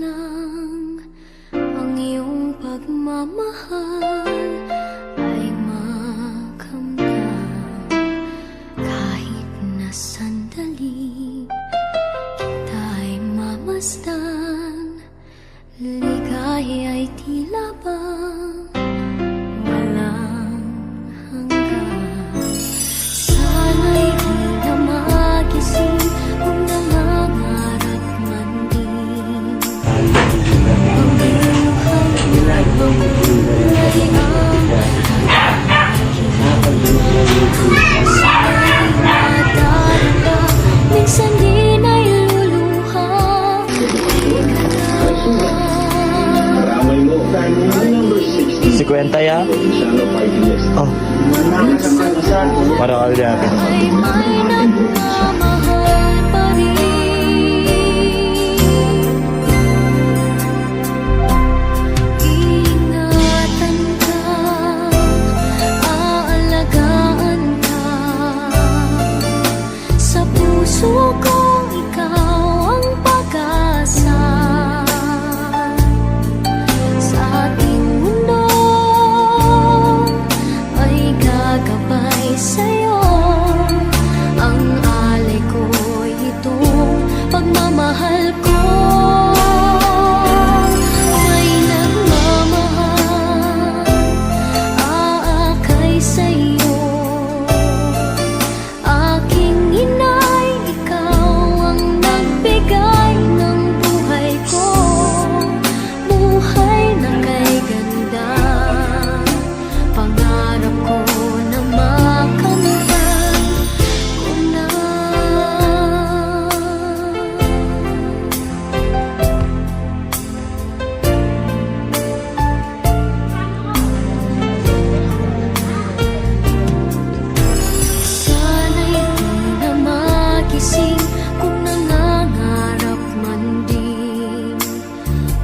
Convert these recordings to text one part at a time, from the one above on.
lang ang iyong pagmamahal ay makamdam. Kahit na sandali kita'y mamasdan, ligaya'y tila bang walang hanggan. Sana'y di na magising kung nangangarap man din. Pagbiluhan ang kulay ang kakakilig. Sana'y nadarama, minsan di na'y luluha. Karamay mo. Number 60. 50 ya? Provinciano Party List. Oh, para kali natin. Ay may nagmamahal pa rin. Ingatan ka, aalagaan ka. Sa puso ko ikaw ang pag-asa. Sa ating mundo ay gagabay sa'yo. Ang alay ko'y itong pagmamahal ko. May nagmamahal, aakay sa'yo. Aking inay, ikaw ang nagbigay ng buhay ko. Buhay na kay ganda, pangarap ko na makamtan ko na. Sana'y di na magising kung nangangarap man din.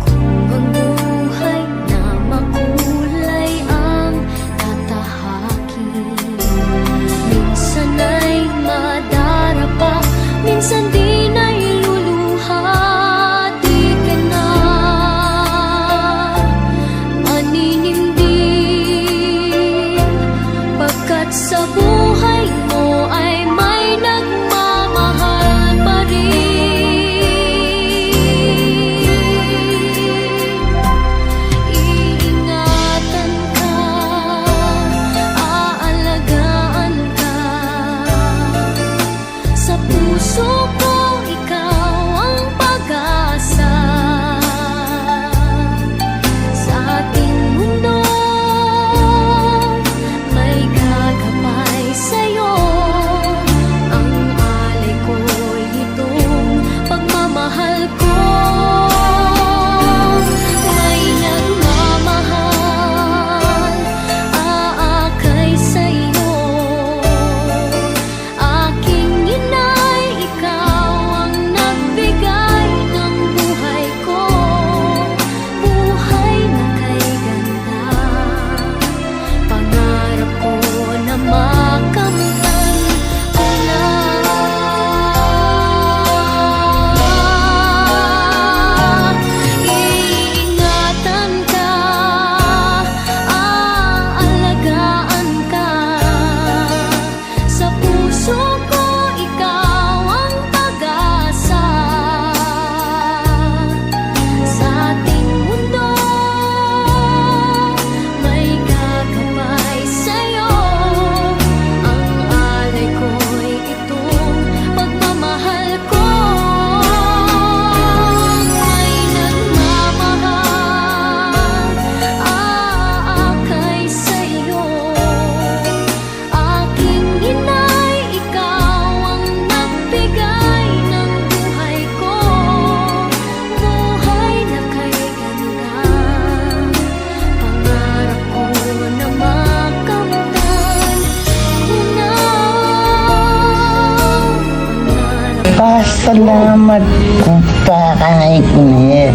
Kung ang buhay na makulay ang tatahakin. Minsan ay madarapa, minsan di na'y luluha. Di ka na maninindig, pagkat sa buhay mo ay may nagmamahal pa rin. Iingatan ka, aalagaan ka. Sa puso ko ikaw ang pag-asa. Sa ating mundo may gagabay sa'yo. Ang alay ko'y itong pagmamahal ko. May nagmamahal, aakay sa'yo. Aking inay, ikaw ang nagbigay ng buhay ko. Buhay na kay ganda, pangarap ko na makamtan ko na. Iingatan ka, aalagaan ka. Sa puso ko ikaw ang pag-asa. Sa ating mundo may gagabay sa'yo. Ang alay ko'y itong pagmamahal ko. May nagmamahal, aakay sa'yo. Aking inay, ikaw ang nagbigay ng buhay ko. Buhay na kay ganda, pangarap ko na makamtan ko na. Pangarap Pasalamat kung pakain ko niya.